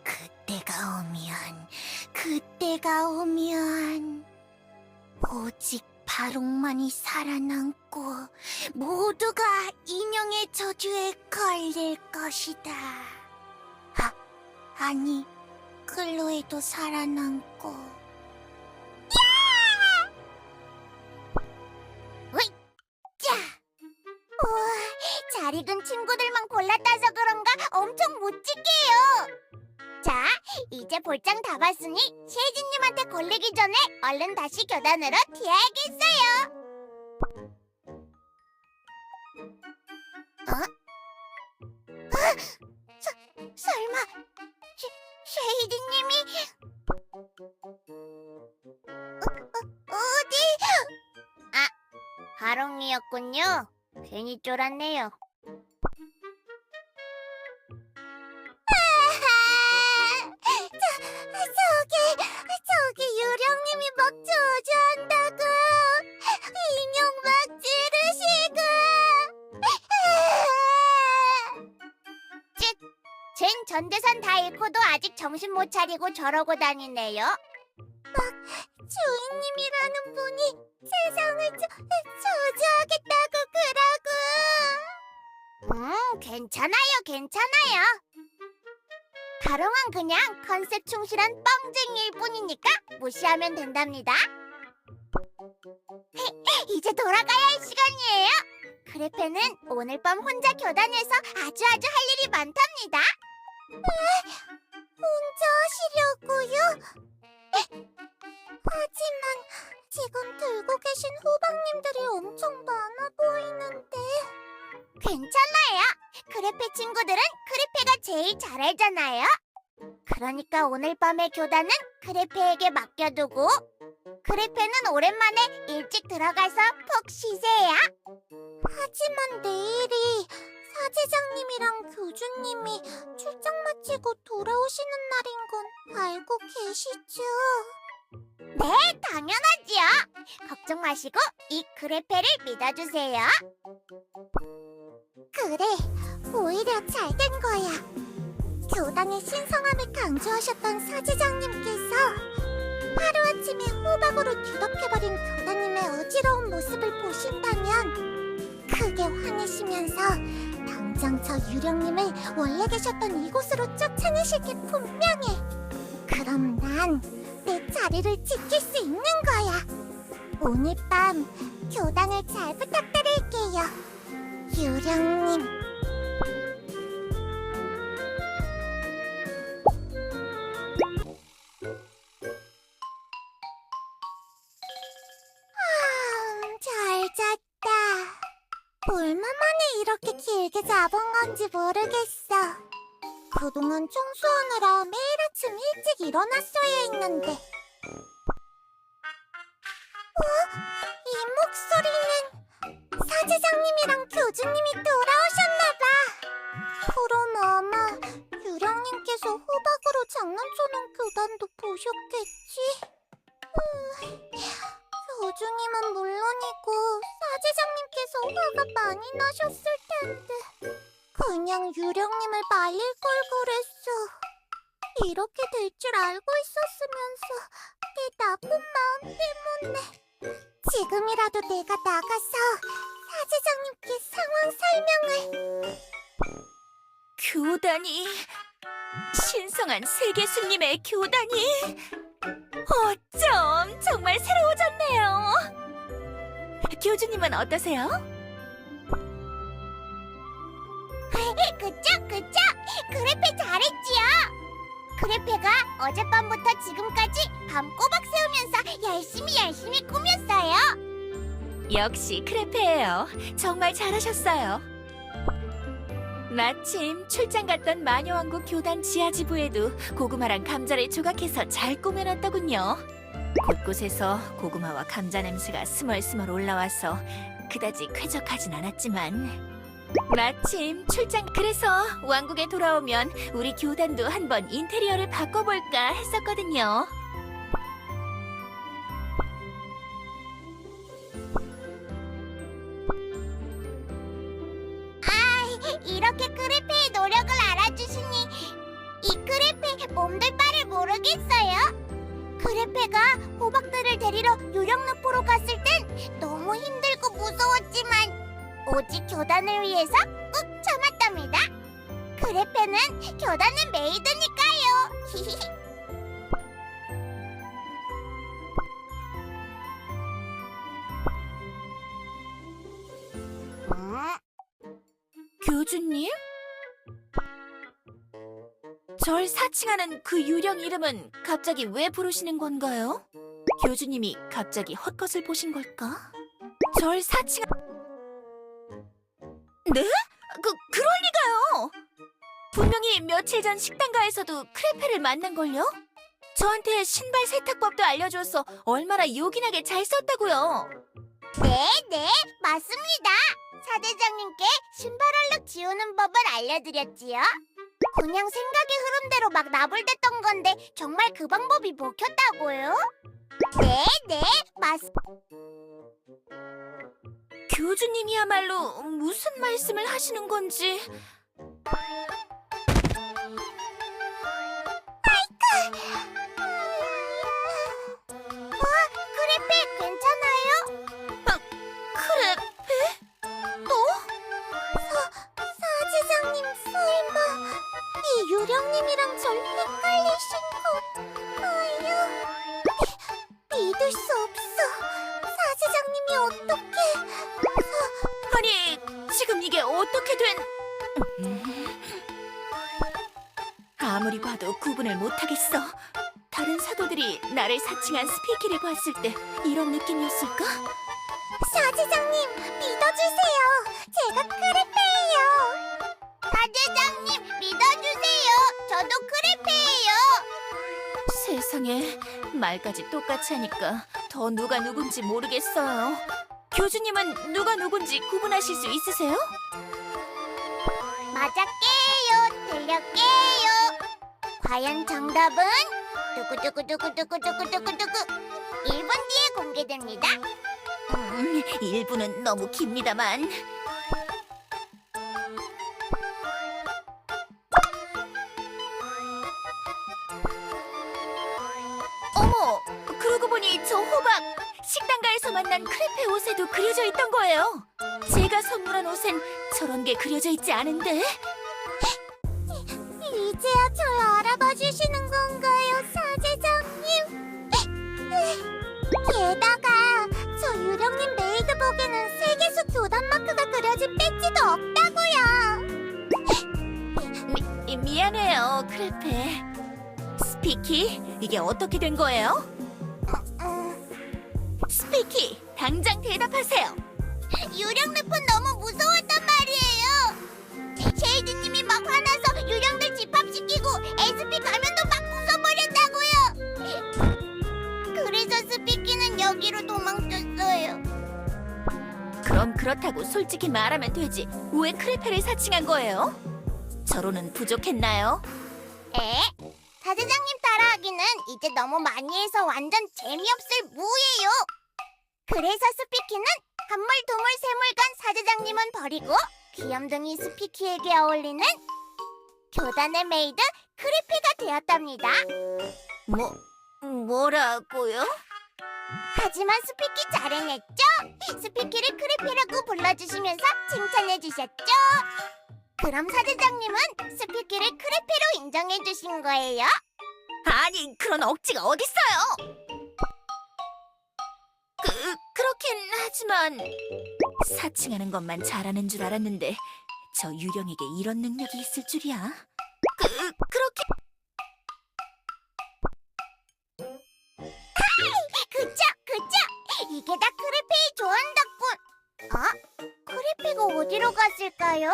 그때가 오면 오직 바롱만이 살아남고 모두가 인형의 저주에 걸릴 것이다. 아니, 클로에도 살아남고. 우와, 잘 익은 친구들만 골랐다서 그런가 엄청 멋지게요. 자, 이제 볼장 다 봤으니 시혜진님한테 걸리기 전에 얼른 다시 교단으로 튀어야겠어요. 설마 쉐이디님이 어디? 바롱이었군요. 괜히 쫄았네요. 저기 유령님이 막 저주한다고. 인형 막 찌르시고. 쟨 전재산 다 잃고도 아직 정신 못 차리고 저러고 다니네요. 막 주인님이라는 분이 세상을 저주하겠다고 그러고. 괜찮아요. 바롱은 그냥 컨셉 충실한 뻥쟁이일 뿐이니까 무시하면 된답니다. 이제 돌아가야 할 시간이에요. 크레페는 오늘 밤 혼자 교단에서 아주 할 일이 많답니다. 혼자 하시려고요? 하지만 지금 들고 계신 호박님들이 엄청 많아 보이는데. 괜찮아요. 크레페 친구들은 크레페가 제일 잘 알잖아요. 그러니까 오늘 밤의 교단은 크레페에게 맡겨두고 크레페는 오랜만에 일찍 들어가서 푹 쉬세요. 하지만 내일이 사제장님이랑 교주님이 출장 마치고 돌아오시는 날인 건 알고 계시죠? 네, 당연하지요. 걱정 마시고 이 크레페를 믿어주세요. 그래, 오히려 잘 된 거야. 교단의 신성함을 강조하셨던 사제장님께서 하루아침에 호박으로 뒤덮여버린 교단님의 어지러운 모습을 보신다면 크게 화내시면서 당장 저 유령님을 원래 계셨던 이곳으로 쫓아내실 게 분명해. 그럼 난 내 자리를 지킬 수 있는 거야. 오늘 밤 교단을 잘 부탁드릴게요, 유령님. 잘 잤다. 얼마 만에 이렇게 길게 자본 건지 모르겠어. 그동안 청소하느라 매일 아침 일찍 일어났어야 했는데. 이 목소리는 사제장님이랑 교주님이 돌아오셨나봐. 그럼 아마 유령님께서 호박으로 장난쳐놓은 교단도 보셨겠지. 교주님은 물론이고 사제장님께서 화가 많이 나셨을 텐데 그냥 유령님을 말릴 걸 그랬어. 이렇게 될 줄 알고 있었으면서 내 나쁜 마음 때문에. 지금이라도 내가 나가서 사제장님께 상황 설명을. 교단이, 신성한 세계수님의 교단이 어쩜 정말 새로워졌네요. 교주님은 어떠세요? 그쵸? 크레페 잘했지요? 크레페가 어젯밤부터 지금까지 밤 꼬박 새우면서 열심히 꾸몄어요. 역시 크레페예요. 정말 잘하셨어요. 마침 출장 갔던 마녀왕국 교단 지하지부에도 고구마랑 감자를 조각해서 잘 꾸며놨더군요. 곳곳에서 고구마와 감자 냄새가 스멀스멀 올라와서 그다지 쾌적하진 않았지만 마침 그래서 왕국에 돌아오면 우리 교단도 한번 인테리어를 바꿔볼까 했었거든요. 이렇게 크레페의 노력을 알아주시니 이 크레페 몸둘 바를 모르겠어요. 크레페가 호박들을 데리러 유령늪으로 갔을 땐 너무 힘들고 무서웠지만 오직 교단을 위해서 꾹 참았답니다. 크레페는 교단의 메이드니까요. 교주님? 절 사칭하는 그 유령 이름은 갑자기 왜 부르시는 건가요? 교주님이 갑자기 헛것을 보신 걸까? 절 네? 그럴 리가요! 분명히 며칠 전 식당가에서도 크레페를 만난걸요? 저한테 신발 세탁법도 알려줘서 얼마나 요긴하게 잘 썼다고요. 네, 맞습니다. 사대장님께 신발 얼룩 지우는 법을 알려드렸지요. 그냥 생각의 흐름대로 막 나불댔던 건데 정말 그 방법이 먹혔다고요? 네, 교주님이야말로 무슨 말씀을 하시는 건지. 크레페 괜찮아요? 크레페? 또? 사제장님 설마 이 유령님이랑 절 헷갈리신 거예요? 믿을 수 없어. 사제장님이 어떻게... 아니, 지금 이게 어떻게 된... 아무리 봐도 구분을 못하겠어. 다른 사도들이 나를 사칭한 스피키를 봤을 때 이런 느낌이었을까? 사제장님 믿어주세요. 제가 크레페예요. 사제장님 믿어주세요. 저도 크레페예요. 세상에, 말까지 똑같이 하니까 더 누가 누군지 모르겠어요. 교주님은 누가 누군지 구분하실 수 있으세요? 맞았게요. 들렸게요. 과연 정답은 두구두구두구두구두구두구두구 1분 뒤에 공개됩니다. 1분은 너무 깁니다만. 어머, 그러고 보니 저 호박 식당가에서 만난 크레페 옷에도 그려져 있던 거예요. 제가 선물한 옷엔 저런 게 그려져 있지 않은데? 이제야 절 알아봐 주시는 건가요, 사제장님? 게다가 저 유령님 메이드복에는 세계수 교단 마크가 그려진 배지도 없다고요. 미안해요, 크레페. 스피키, 이게 어떻게 된 거예요? 스피키, 당장 대답하세요. 유령늪은 너무 무서웠단 말이에요. 쉐이드님이 막 화나서 유령들 집합시키고 SP 가면도 막 부숴버렸다고요. 그래서 스피키는 여기로 도망쳤어요. 그럼 그렇다고 솔직히 말하면 되지. 왜 크레페를 사칭한 거예요? 저로는 부족했나요? 사제장님 따라하기는 이제 너무 많이 해서 완전 재미없을 무예요. 그래서 스피키는 한물 두물 세물간 사제장님은 버리고 귀염둥이 스피키에게 어울리는 교단의 메이드 크레페가 되었답니다. 뭐라고요? 하지만 스피키 잘 해냈죠? 스피키를 크레페라고 불러주시면서 칭찬해주셨죠? 그럼 사제장님은 스피키를 크레페로 인정해주신 거예요? 아니, 그런 억지가 어딨어요? 그렇긴 하지만 사칭하는 것만 잘하는 줄 알았는데 저 유령에게 이런 능력이 있을 줄이야. 그렇게... 그쵸! 이게 다 크레페의 조언 덕분! 크레페가 어디로 갔을까요?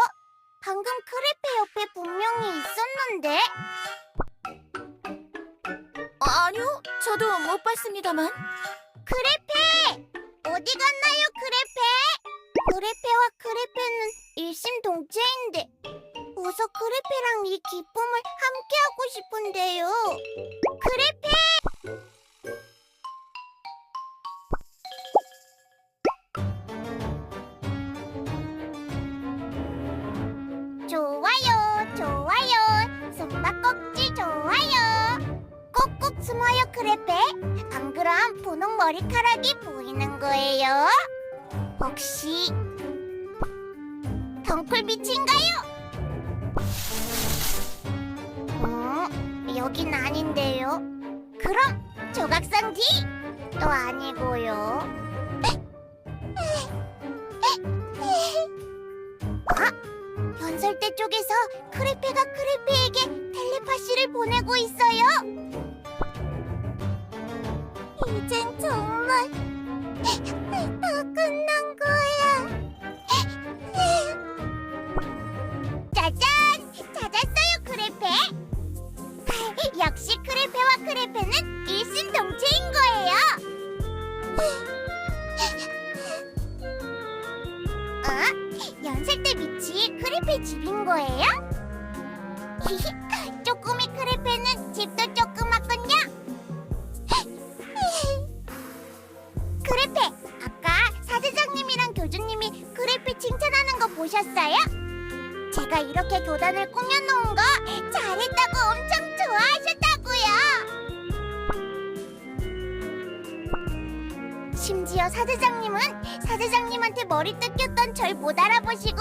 방금 크레페 옆에 분명히 있었는데? 아니요, 저도 못 봤습니다만. 크레페! 어디 갔나요, 크레페? 크레페는 일심동체인데 어서 크레페랑 이 기쁨을 함께하고 싶은데요. 크레페! 좋아요, 좋아요. 숨바꼭질 좋아요. 꼭꼭 숨어요, 크레페. 안 그럼 분홍 머리카락이 보이는 거예요. 혹시 덩쿨빛인가요? 여긴 아닌데요. 그럼 조각상 뒤? 또 아니고요. 연설대 쪽에서 크레페가 크레페에게 텔레파시를 보내고 있어요. 이젠 정말 다 끝난 거야. 짜잔! 찾았어요, 크레페. 역시 크레페와 크레페는 일심동체인 거예요. 연설대 밑이 크레페 집인 거예요? 쪼꼬미 크레페는 집도 조그맣군요. 크레페, 아까 사제장님이랑 교주님이 크레페 칭찬하는 거 보셨어요? 제가 이렇게 교단을 꾸며놓은 거 잘했다고 엄청 좋아하셨다고요. 심지어 사제장님한테 머리 뜯겼던 절 못 알아보시고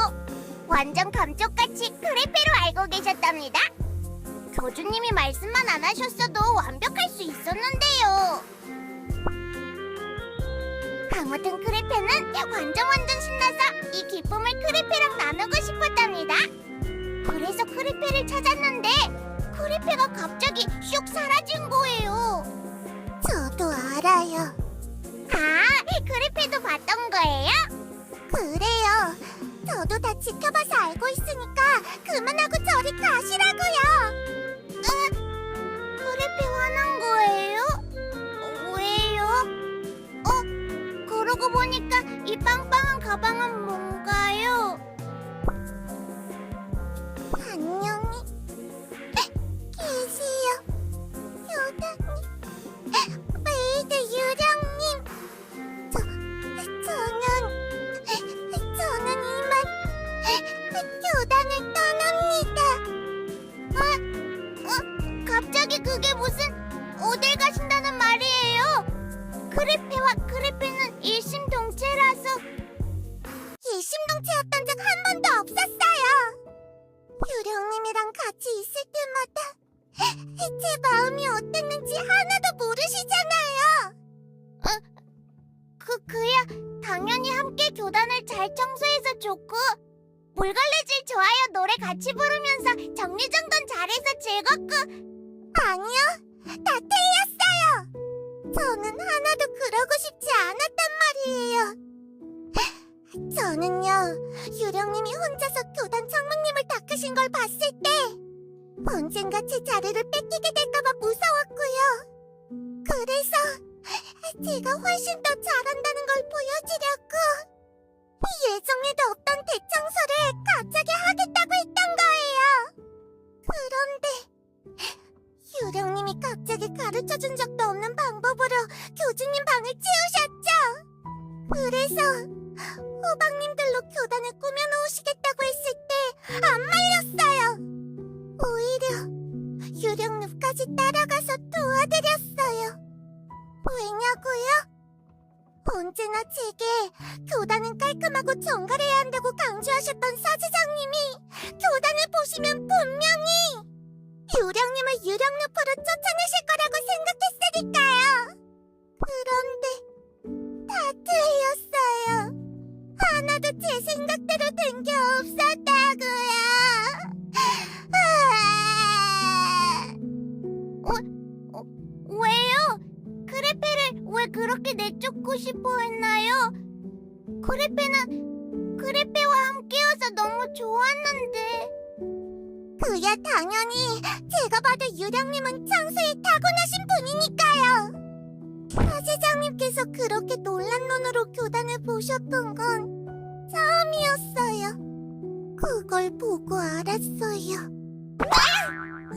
완전 감쪽같이 크레페로 알고 계셨답니다. 교주님이 말씀만 안 하셨어도 완벽할 수 있었는데요. 아무튼 크레페는 완전 신나서 이 기쁨을 크레페랑 나누고 싶었답니다. 그래서 크레페를 찾았는데 크레페가 갑자기 슉 사라진 거예요. 저도 알아요. 크레페도 봤던 거예요? 그래요. 저도 다 지켜봐서 알고 있으니까 그만하고 저리 가시라고요. 크레페 화난 거예요? 왜요? 그러고 보니까 이 빵빵한 가방은 뭔가요? 안녕히 계세요, 교단님. 메이드 유령님. 저는 이만 교단을 떠납니다. 갑자기 그게 무슨 어딜 가신다는 말이에요? 크레페와 크레페는 일심동체라서. 일심동체였던 적 한 번도 없었어요. 유령님이랑 같이 있을 때마다 제 마음이 어땠는지 하나도 모르시잖아요. 그야 당연히 함께 교단을 잘 청소해서 좋고 물걸레질 좋아요 노래 같이 부르면서 정리정돈 잘해서 즐겁고. 아니요, 다 틀렸어요. 저는 하나도 그러고 싶지 않았단 말이에요. 저는요, 유령님이 혼자서 교단 창문님을 닦으신 걸 봤을 때 언젠가 제 자리를 뺏기게 될까봐 무서웠고요. 그래서 제가 훨씬 더 잘한다는 걸 보여주려고 예정에도 없던 대청소를 갑자기 하겠다고 했던 거예요. 그런데 유령님이 갑자기 가르쳐준 적도 없는 방법으로 교주님 방을 치우셨죠. 그래서 호박님들로 교단을 꾸며놓으시겠다고 했을 때 안 말렸어요. 오히려 유령늪까지 따라가서 도와드렸어요. 왜냐고요? 언제나 제게 교단은 깔끔하고 정갈해야 한다고 강조하셨던 사제장님이 교단을 보시면 분명히 유령님을 유령늪으로 쫓아내실 거라고 생각했으니까요. 그런데 다 틀렸어요. 하나도 제 생각대로 된 게 없었다고요. 왜요? 크레페를 왜 그렇게 내쫓고 싶어 했나요? 크레페와 함께여서 너무 좋았는데. 그야 당연히 제가 봐도 유령님은 청소에 타고나신 분이니까요. 사제장님께서 그렇게 놀란 눈으로 교단을 보셨던 건 처음이었어요. 그걸 보고 알았어요.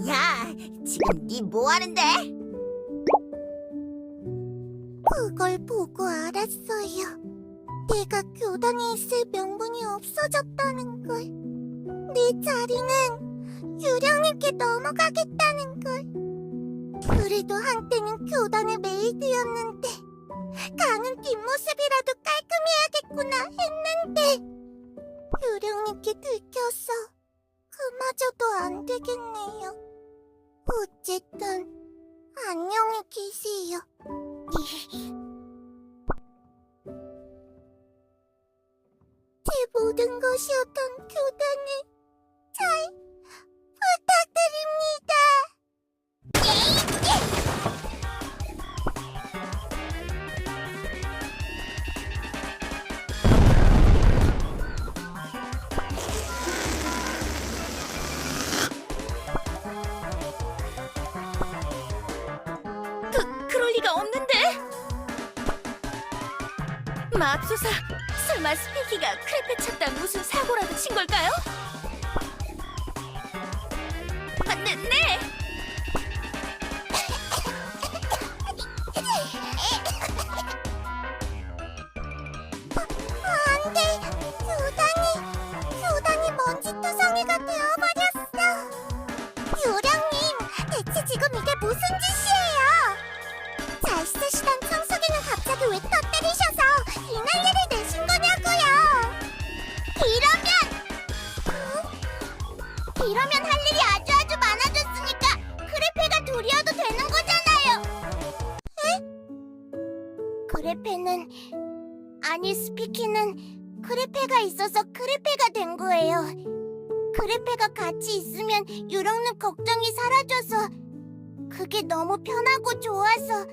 야, 지금 네 뭐 하는데? 그걸 보고 알았어요. 내가 교단에 있을 명분이 없어졌다는 걸. 내 자리는 유령님께 넘어가겠다는 걸. 그래도 한때는 교단의 메이드였는데 가는 뒷모습이라도 깔끔해야겠구나 했는데 유령님께 들켜서 그마저도 안 되겠네요. 어쨌든 안녕히 계세요. 제 모든 것이었던 교단을 잘 부탁드립니다. 그럴 리가 없는데. 맙소사, 설마 스피키가 크레페 찾다 무슨 사고라도 친 걸까요? 네. 안 돼! 교단이 먼지투성이가 되어버렸어! 요령님, 대체 지금 이게 무슨 짓이에요? 잘 쓰시던 청소기는 갑자기 왜 터뜨리셔서 이 난리를 내신 거냐고요! 이러면 할 일이 아주 많아졌으니까 크레페가 둘이어도 되는 거잖아요! 에? 크레페는... 아니, 스피키는 크레페가 있어서 크레페가 된 거예요. 크레페가 같이 있으면 유령님 걱정이 사라져서 그게 너무 편하고 좋아서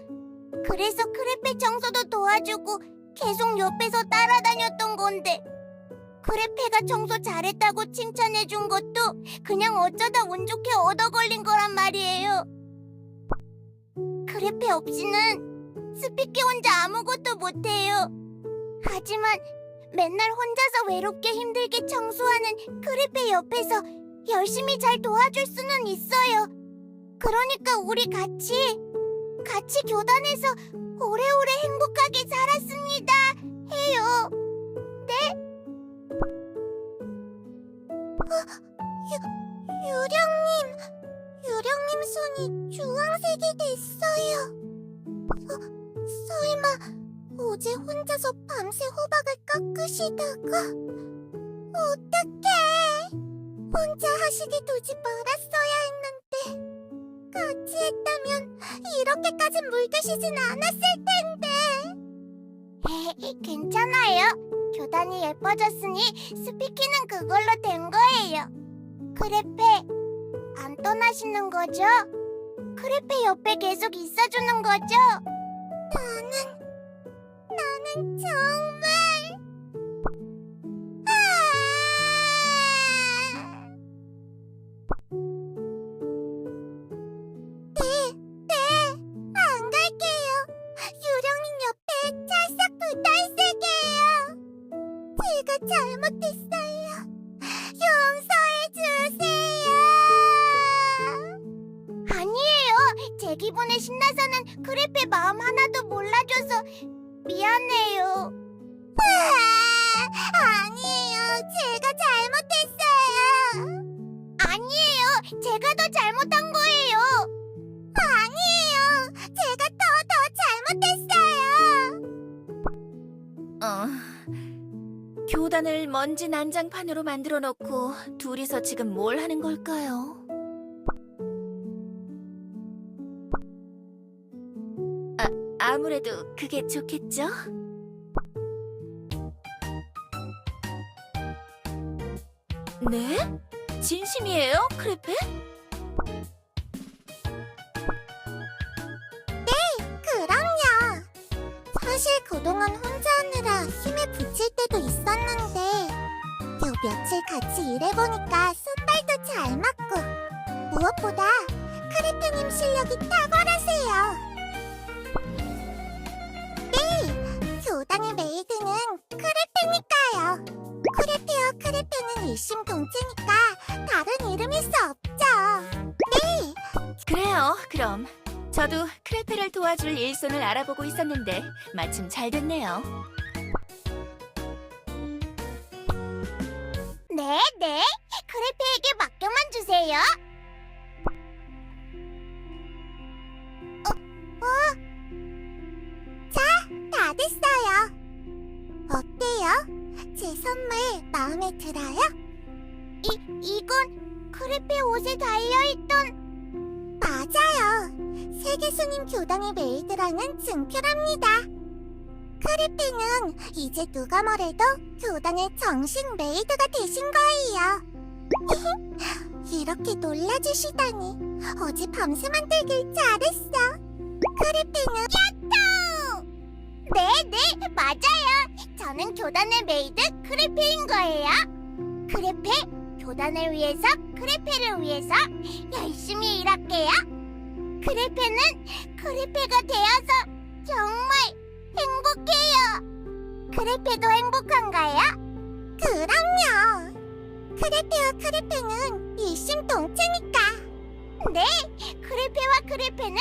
그래서 크레페 청소도 도와주고 계속 옆에서 따라다녔던 건데 크레페가 청소 잘했다고 칭찬해준 것도 그냥 어쩌다 운 좋게 얻어 걸린 거란 말이에요. 크레페 없이는 스피키 혼자 아무것도 못해요. 하지만 맨날 혼자서 외롭게 힘들게 청소하는 크레페 옆에서 열심히 잘 도와줄 수는 있어요. 그러니까 우리 같이 교단에서 오래오래 행복하게 살았습니다 해요. 네? 유령님 손이 주황색이 됐어요. 설마 어제 혼자서 밤새 호박을 깎으시다가 어떡해! 혼자 하시게 두지 말았어야 했는데 같이 했다면 이렇게까지 물드시진 않았을 텐데. 괜찮아요. 교단이 예뻐졌으니 스피키는 그걸로 된 거예요. 크레페, 안 떠나시는 거죠? 크레페 옆에 계속 있어주는 거죠? 나는 정말... 네, 안 갈게요. 유령님 옆에 찰싹 붙어 있을게요. 제가 잘못했어요. 용서해 주세요. 아니에요. 제 기분에 신나서는 크레페 마음 하나도 몰라줘서 미안해요. 아니에요. 제가 잘못했어요. 아니에요. 제가 더 잘못한 거예요. 아니에요. 제가 더 잘못했어요. 교단을 먼지 난장판으로 만들어 놓고 둘이서 지금 뭘 하는 걸까요? 아무래도 그게 좋겠죠? 네? 진심이에요, 크레페? 그럼요. 사실 그동안 혼자 하느라 힘에 부칠 때도 있었는데 요 며칠 같이 일해보니까 손발도 잘 맞고 무엇보다 크레페님 실력이 탁월하세요. 네, 교단의 메이드는 크레페니까요. 크레페와 크레페 크레페는 일심동체니까 다른 이름일 수 없죠. 네. 그래요. 그럼 저도 크레페를 도와줄 일손을 알아보고 있었는데 마침 잘 됐네요. 네. 크레페에게 맡겨만 주세요. 자, 다 됐어요. 어때요? 제 선물 마음에 들어요? 이건 크레페 옷에 달려있던... 맞아요. 세계수님 교단의 메이드라는 증표랍니다. 크레페는 이제 누가 뭐래도 교단의 정식 메이드가 되신 거예요. 이렇게 놀라주시다니 어제 밤새 만들길 잘했어. 크레페는 야토! 네, 맞아요. 저는 교단의 메이드 크레페인 거예요. 크레페, 교단을 위해서, 크레페를 위해서 열심히 일할게요. 크레페는 크레페가 되어서 정말 행복해요. 크레페도 행복한가요? 그럼요. 크레페와 크레페는 일심동체니까. 네, 크레페와 크레페는